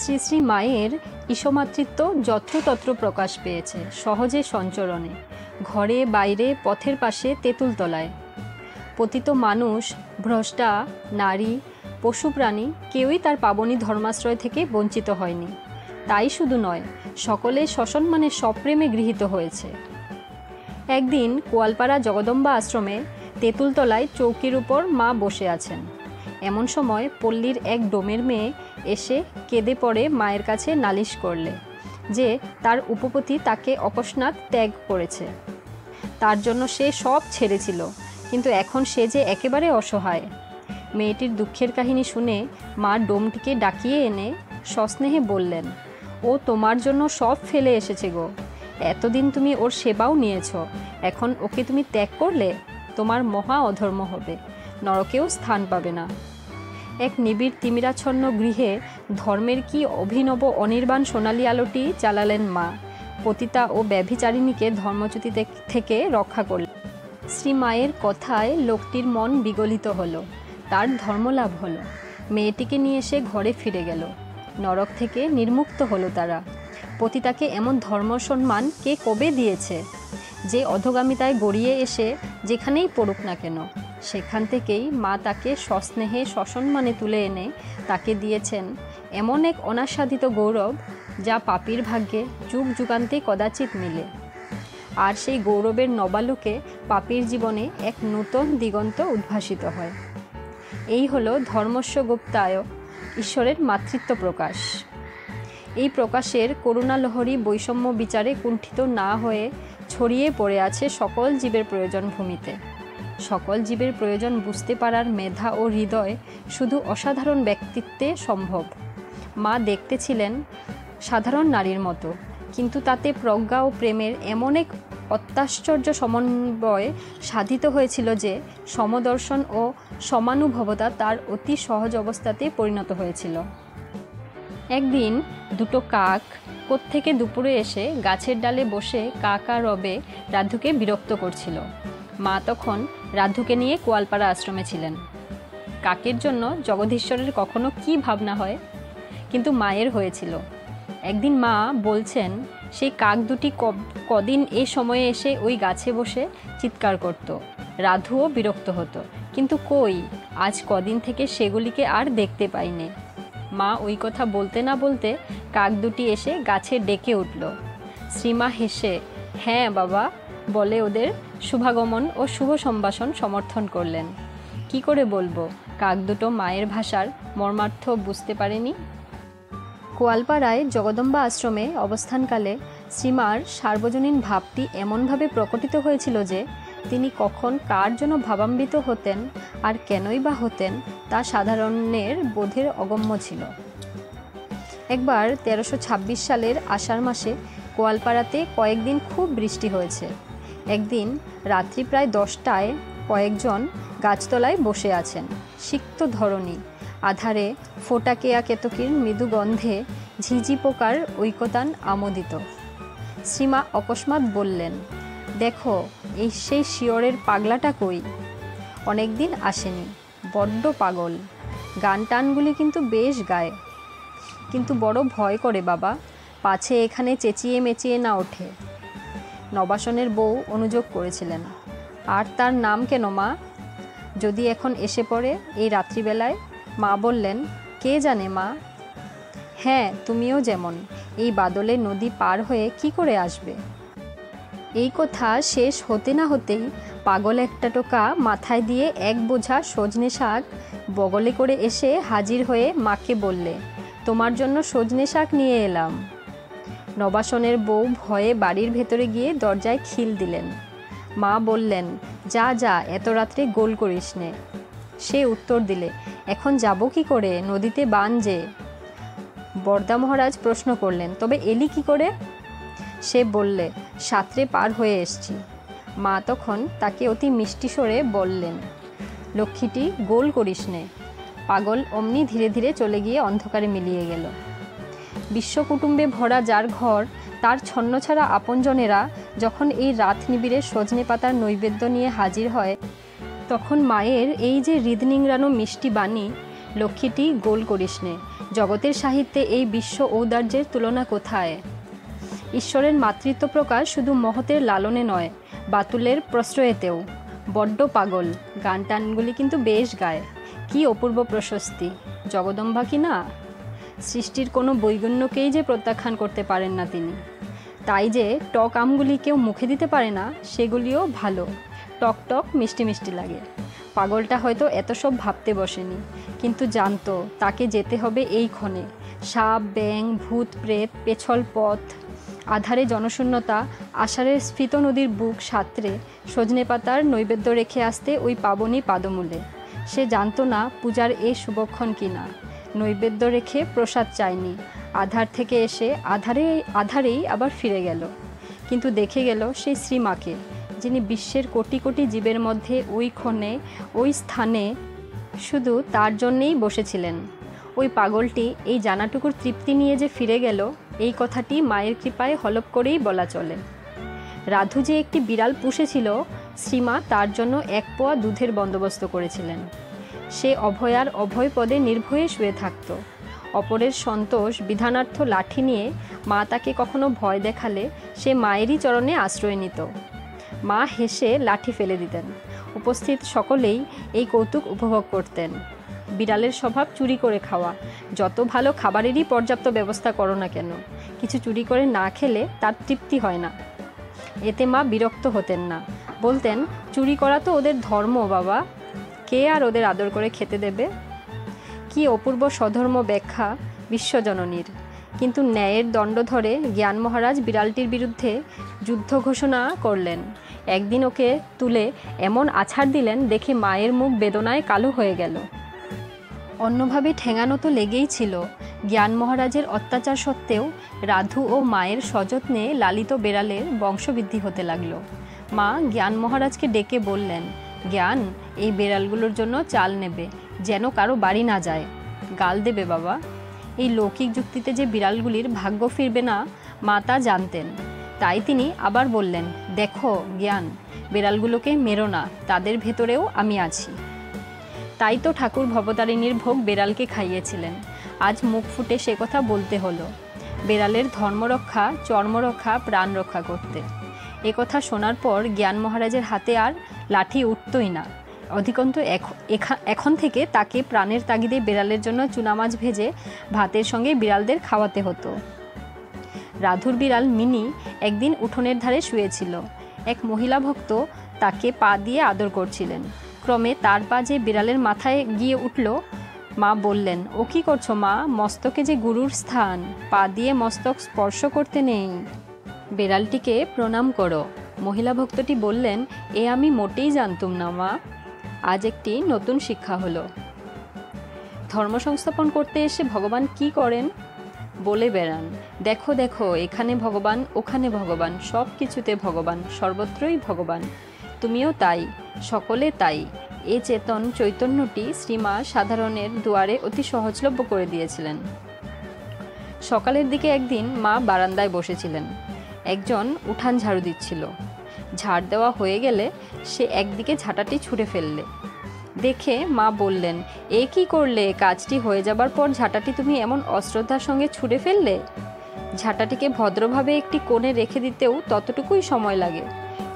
শ্রী শ্রী মায়ের ঈশমাতৃত্ব যত্রতত্র প্রকাশ পেয়েছে সহজে সঞ্চরণে, ঘরে বাইরে, পথের পাশে, তেঁতুলতলায়। পতিত মানুষ, ভ্রষ্টা, নারী, পশু প্রাণী কেউই তার পাবনী ধর্মাশ্রয় থেকে বঞ্চিত হয়নি। তাই শুধু নয়, সকলে সসম্মানে সপ্রেমে গৃহীত হয়েছে। একদিন কোয়ালপাড়া জগদম্বা আশ্রমে তেঁতুলতলায় চৌকির উপর মা বসে আছেন। এমন সময় পল্লীর এক ডোমের মেয়ে এসে কেঁদে পড়ে মায়ের কাছে নালিশ করলে যে তার উপপতি তাকে অকস্মাৎ ত্যাগ করেছে। তার জন্য সে সব ছেড়েছিল, কিন্তু এখন সে যে একেবারে অসহায়। মেয়েটির দুঃখের কাহিনী শুনে মা ডোমটিকে ডাকিয়ে এনে সস্নেহে বললেন, ও তোমার জন্য সব ফেলে এসেছে গো। এতদিন তুমি ওর সেবাও নিয়েছ, এখন ওকে তুমি ত্যাগ করলে তোমার মহা অধর্ম হবে, নরকেও স্থান পাবে না। এক নিবিড় তিমিরাচ্ছন্ন গৃহে ধর্মের কি অভিনব অনির্বাণ সোনালী আলোটি জ্বালালেন মা। পতিতা ও ব্যভিচারিণীকে ধর্মচ্যুতি থেকে রক্ষা করলেন। শ্রী মায়ের কথায় লোকটির মন বিগলিত হলো, তার ধর্মলাভ হলো। মেয়েটিকে নিয়ে এসে ঘরে ফিরে গেল। নরক থেকে নির্মুক্ত হলো তারা। পতিতাকে এমন ধর্ম সম্মান কে কবে দিয়েছে? যে অধোগামিতায় গড়িয়ে এসে যেখানেই পড়ুক না কেন, সেখান থেকেই মা তাকে সস্নেহে সসম্মানে তুলে এনে তাকে দিয়েছেন এমন এক অনাস্বাদিত গৌরব, যা পাপীর ভাগ্যে যুগ যুগান্তে কদাচিৎ মিলে। আর সেই গৌরবের নবালোকে পাপীর জীবনে এক নূতন দিগন্ত উদ্ভাসিত হয়। এই হলো ধর্মস্য গুপ্তায় ঈশ্বরের মাতৃত্ব প্রকাশ। এই প্রকাশের করুণালহরী বৈষম্য বিচারে কুণ্ঠিত না হয়ে ছড়িয়ে পড়ে আছে সকল জীবের প্রয়োজন ভূমিতে। সকল জীবের প্রয়োজন বুঝতে পারার মেধা ও হৃদয় শুধু অসাধারণ ব্যক্তিত্বে সম্ভব। মা দেখতে ছিলেন সাধারণ নারীর মতো, কিন্তু তাতে প্রজ্ঞা ও প্রেমের এমন এক অত্যাশ্চর্য সমন্বয় সাধিত হয়েছিল যে সমদর্শন ও সমানুভবতা তার অতি সহজ অবস্থাতে পরিণত হয়েছিল। একদিন দুটো কাক কোত্থেকে দুপুরে এসে গাছের ডালে বসে কা কা রবে রাধুকে বিরক্ত করছিল। মা তখন রাধুকে নিয়ে কোয়ালপাড়া আশ্রমে ছিলেন। কাকের জন্য জগদীশ্বরের কখনো কি ভাবনা হয়, কিন্তু মায়ের হয়েছিল। একদিন মা বলছেন, সেই কাক দুটি কদিন এ সময়ে এসে ওই গাছে বসে চিৎকার করত। রাধুও বিরক্ত হতো, কিন্তু কই, আজ কদিন থেকে সেগুলিকে আর দেখতে পাইনি। মা ওই কথা বলতে না বলতে কাক দুটি এসে গাছে ডেকে উঠল। শ্রীমা হেসে হ্যাঁ বাবা বলে ওদের শুভাগমন ও শুভ সম্ভাষণ সমর্থন করলেন। কি করে বলবো, কাক দুটো মায়ের ভাষার মর্মার্থ বুঝতে পারেনি। কোয়ালপাড়ায় জগদম্বা আশ্রমে অবস্থানকালে শ্রীমার সার্বজনীন ভাবটি এমনভাবে প্রকটিত হয়েছিল যে তিনি কখন কার জন্য ভাবান্বিত হতেন আর কেনই বা হতেন তা সাধারণের বোধের অগম্য ছিল। একবার 1326 সালের আষাঢ় মাসে কোয়ালপাড়াতে কয়েকদিন খুব বৃষ্টি হয়েছে। একদিন রাত্রি প্রায় 10টায় কয়েকজন গাছতলায় বসে আছেন। সিক্ত ধরণী, আধারে ফোটা কেয়া কেতকীর মৃদু গন্ধে ঝিঝি পোকার ঐকতান আমোদিত। শ্রীমা অকস্মাৎ বললেন, দেখো এই সেই শিয়রের পাগলাটা কই? অনেকদিন আসেনি, বড্ড পাগল। গান টানগুলি কিন্তু বেশ গায়, কিন্তু বড় ভয় করে বাবা, পাছে এখানে চেঁচিয়ে মেচিয়ে না ওঠে। নবাসনের বউ অনুযোগ করেছিলেন, আর তার নাম কেন মা? যদি এখন এসে পড়ে এই রাত্রিবেলায়? মা বললেন, কে জানে মা। হ্যাঁ, তুমিও যেমন এই বাদলে নদী পার হয়ে কি করে আসবে? এই কথা শেষ হতে না হতেই পাগল একটা টোকা মাথায় দিয়ে এক বোঝা সজনে শাক বগলে করে এসে হাজির হয়ে মাকে বললে, তোমার জন্য সজনে শাক নিয়ে এলাম। নবাসনের বউ ভয়ে বাড়ির ভেতরে গিয়ে দরজায় খিল দিলেন। মা বললেন, যা যা, এত রাত্রে গোল করিস নে। সে উত্তর দিলে, এখন যাব কি করে, নদীতে বান যে। বরদা মহারাজ প্রশ্ন করলেন, তবে এলি কি করে? সে বললে, সাঁতরে পার হয়ে এসছি। মা তখন তাকে অতি মিষ্টি স্বরে বললেন, লক্ষ্মীটি গোল করিস নে। পাগল অমনি ধীরে ধীরে চলে গিয়ে অন্ধকারে মিলিয়ে গেল। বিশ্বকুটুম্বে ভরা যার ঘর, তার ছন্নছাড়া আপনজনেরা যখন এই রাত নিবিড়ে সজনে পাতার নৈবেদ্য নিয়ে হাজির হয়, তখন মায়ের এই যে হৃদনিংড়ানো মিষ্টি বাণী, লক্ষ্মীটি গোল করিস নে, জগতের সাহিত্যে এই বিশ্ব ঔদার্যের তুলনা কোথায়? ঈশ্বরের মাতৃত্ব প্রকাশ শুধু মহতের লালনে নয়, বাতুলের প্রশ্রয়েতেও। বড্ড পাগল, গান টানগুলি কিন্তু বেশ গায়। কি অপূর্ব প্রশস্তি! জগদম্বা কি না? সৃষ্টির কোনো বৈগুণ্যকেই যে প্রত্যাখ্যান করতে পারেন না তিনি। তাই যে টক আমগুলি কেউ মুখে দিতে পারে না, সেগুলিও ভালো, টক টক মিষ্টি মিষ্টি লাগে। পাগলটা হয়তো এত সব ভাবতে বসেনি, কিন্তু জানতো তাকে যেতে হবে এই ক্ষণে। সাপ, ব্যাঙ, ভূত, প্রেত, পেছল পথ, আধারে জনশূন্যতা, আষাঢ়ের স্ফীত নদীর বুক সাঁতরে সজনে পাতার নৈবেদ্য রেখে আসতে ওই পাবনী পাদমূলে। সে জানতো না পূজার এ শুভক্ষণ কিনা। নৈবেদ্য রেখে প্রসাদ চায়নি, আধার থেকে এসে আধারেই আবার ফিরে গেল। কিন্তু দেখে গেল সেই শ্রীমাকে, যিনি বিশ্বের কোটি কোটি জীবের মধ্যে ওই ক্ষণে ওই স্থানে শুধু তার জন্যেই বসেছিলেন। ওই পাগলটি এই জানাটুকুর তৃপ্তি নিয়ে যে ফিরে গেল, এই কথাটি মায়ের কৃপায় হলপ করেই বলা চলে। রাধু যে একটি বিড়াল পুষেছিল, শ্রীমা তার জন্য 1 পোয়া দুধের বন্দোবস্ত করেছিলেন। সে অভয়ার অভয় পদে নির্ভয়ে শুয়ে থাকত। অপরের সন্তোষ বিধানার্থ লাঠি নিয়ে মা তাকে কখনো ভয় দেখালে সে মায়েরই চরণে আশ্রয় নিত। মা হেসে লাঠি ফেলে দিতেন। উপস্থিত সকলেই এই কৌতুক উপভোগ করতেন। বিড়ালের স্বভাব চুরি করে খাওয়া। যত ভালো খাবারেরই পর্যাপ্ত ব্যবস্থা করো না কেন, কিছু চুরি করে না খেলে তার তৃপ্তি হয় না। এতে মা বিরক্ত হতেন না, বলতেন, চুরি করা তো ওদের ধর্ম বাবা, কে আর ওদের আদর করে খেতে দেবে? কি অপূর্ব স্বধর্ম ব্যাখ্যা বিশ্বজননীর! কিন্তু ন্যায়ের দণ্ড ধরে জ্ঞান মহারাজ বিড়ালটির বিরুদ্ধে যুদ্ধ ঘোষণা করলেন। একদিন ওকে তুলে এমন আছাড় দিলেন, দেখে মায়ের মুখ বেদনায় কালো হয়ে গেল। অন্যভাবে ঠেঙানো তো লেগেই ছিল। জ্ঞান মহারাজের অত্যাচার সত্ত্বেও রাধু ও মায়ের সযত্নে লালিত বেড়ালের বংশবৃদ্ধি হতে লাগলো। মা জ্ঞান মহারাজকে ডেকে বললেন, জ্ঞান, এই বেড়ালগুলোর জন্য চাল নেবে, যেন কারো বাড়ি না যায়। গাল দেবে বাবা। এই লৌকিক যুক্তিতে যে বিড়ালগুলির ভাগ্য ফিরবে না, মা তা জানতেন। তাই তিনি আবার বললেন, দেখো জ্ঞান, বেড়ালগুলোকে মেরো না, তাদের ভেতরেও আমি আছি। তাই তো ঠাকুর ভবতারিণীর ভোগ বেড়ালকে খাইয়েছিলেন। আজ মুখ ফুটে সে কথা বলতে হলো। বেড়ালের ধর্মরক্ষা, চর্মরক্ষা, প্রাণ রক্ষা করতে। এ কথা শোনার পর জ্ঞান মহারাজের হাতে আর লাঠি উঠতই না। অধিকন্তু এখন থেকে তাকে প্রাণের তাগিদে বেড়ালের জন্য চুনামাছ ভেজে ভাতের সঙ্গে বিড়ালদের খাওয়াতে হতো। রাধুর বিড়াল মিনি একদিন উঠোনের ধারে শুয়েছিল। এক মহিলা ভক্ত তাকে পা দিয়ে আদর করছিলেন। ক্রমে তার পা যে বিড়ালের মাথায় গিয়ে উঠল। মা বললেন, ও কি করছো মা? মস্তকে যে গুরুর স্থান, পা দিয়ে মস্তক স্পর্শ করতে নেই। বেড়ালটিকে প্রণাম করো। মহিলা ভক্তটি বললেন, এ আমি মোটেই জানতুম না মা, আজ একটি নতুন শিক্ষা হলো। ধর্ম সংস্থাপন করতে এসে ভগবান কি করেন বলে বেড়ান, দেখো দেখো, এখানে ভগবান, ওখানে ভগবান, সব কিছুতে ভগবান, সর্বত্রই ভগবান। তুমিও তাই, সকলে তাই। এ চেতন চৈতন্যটি শ্রীমা সাধারণের দুয়ারে অতি সহজলভ্য করে দিয়েছিলেন। সকালের দিকে একদিন মা বারান্দায় বসেছিলেন। একজন উঠান ঝাড়ু দিচ্ছিল। ঝাড় দেওয়া হয়ে গেলে সে একদিকে ঝাঁটাটি ছুঁড়ে ফেললে। দেখে মা বললেন, এ কি করলে? কাজটি হয়ে যাবার পর ঝাঁটাটি তুমি এমন অশ্রদ্ধার সঙ্গে ছুঁড়ে ফেললে? ঝাঁটাটিকে ভদ্রভাবে একটি কোণে রেখে দিতেও ততটুকুই সময় লাগে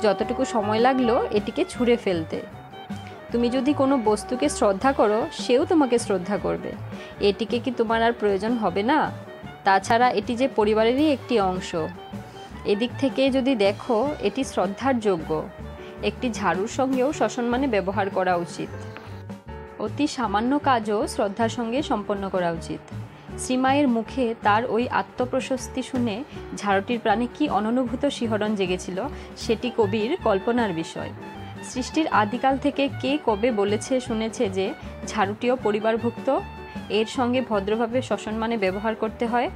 যতটুকু সময় লাগলো এটিকে ছুঁড়ে ফেলতে। তুমি যদি কোনো বস্তুকে শ্রদ্ধা করো, সেও তোমাকে শ্রদ্ধা করবে। এটিকে কি তোমার আর প্রয়োজন হবে না? তাছাড়া এটি যে পরিবারেরই একটি অংশ। এদিক থেকে যদি দেখো, এটি শ্রদ্ধার যোগ্য। একটি ঝাড়ুর সঙ্গেও সসম্মানে ব্যবহার করা উচিত। অতি সামান্য কাজও শ্রদ্ধার সঙ্গে সম্পন্ন করা উচিত। শ্রীমায়ের মুখে তার ওই আত্মপ্রশস্তি শুনে ঝাড়ুটির প্রাণে কি অননুভূত শিহরণ জেগেছিল, সেটি কবির কল্পনার বিষয়। সৃষ্টির আদিকাল থেকে কে কবে বলেছে শুনেছে যে ঝাড়ুটিও পরিবারভুক্ত, এর সঙ্গে ভদ্রভাবে সসম্মানে ব্যবহার করতে হয়।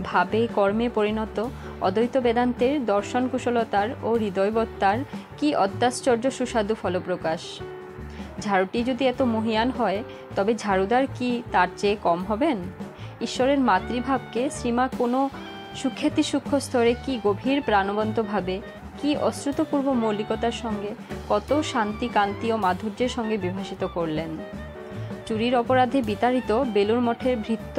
ভাবে কর্মে পরিণত অদ্বৈত বেদান্তের দর্শন কুশলতার ও হৃদয়বত্তার কি অত্যাশ্চর্য সুস্বাদু ফলপ্রকাশ। ঝাড়ুটি যদি এত মহিয়ান হয়, তবে ঝাড়ুদার কি তার চেয়ে কম হবেন? ঈশ্বরের মাতৃভাবকে শ্রীমা কোনো সুখ্যাতি সূক্ষ্ম স্তরে কি গভীর প্রাণবন্তভাবে, কি অশ্রুতপূর্ব মৌলিকতার সঙ্গে, কত শান্তি, কান্তি ও মাধুর্যের সঙ্গে বিভাসিত করলেন। চুরির অপরাধে বিতাড়িত বেলুড় মঠের ভৃত্য,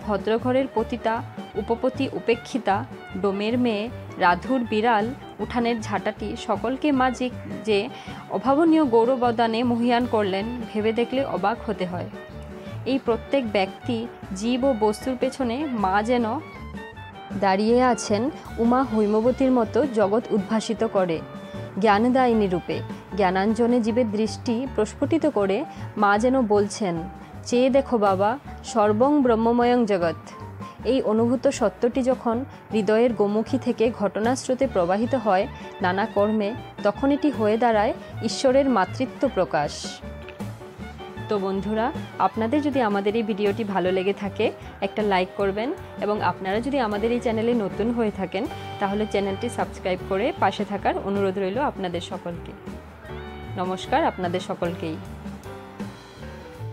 ভদ্রঘরের পতিতা, উপপতি উপেক্ষিতা, ডোমের মেয়ে, রাধুর বিড়াল, উঠানের ঝাঁটাটি সকলকে মা যে অভাবনীয় গৌরবদানে মহীয়ান করলেন, ভেবে দেখলে অবাক হতে হয়। এই প্রত্যেক ব্যক্তি, জীব ও বস্তুর পেছনে মা যেন দাঁড়িয়ে আছেন উমা হৈমবতীর মতো জগৎ উদ্ভাসিত করে। জ্ঞানদায়িনী রূপে জ্ঞানাঞ্জনে জীবের দৃষ্টি প্রস্ফুটিত করে মা যেন বলছেন, চেয়ে দেখো বাবা, সর্বং ব্রহ্মময়ং জগৎ। এই অনুভূত সত্যটি যখন হৃদয়ের গোমুখী থেকে ঘটনাস্রোতে প্রবাহিত হয় নানা কর্মে, তখন এটি হয়ে দাঁড়ায় ঈশ্বরের মাতৃত্ব প্রকাশ। তো বন্ধুরা, আপনাদের যদি আমাদের এই ভিডিওটি ভালো লেগে থাকে একটা লাইক করবেন, এবং আপনারা যদি আমাদের এই চ্যানেলে নতুন হয়ে থাকেন তাহলে চ্যানেলটি সাবস্ক্রাইব করে পাশে থাকার অনুরোধ রইল আপনাদের সকলকে। নমস্কার আপনাদের সকলকেই।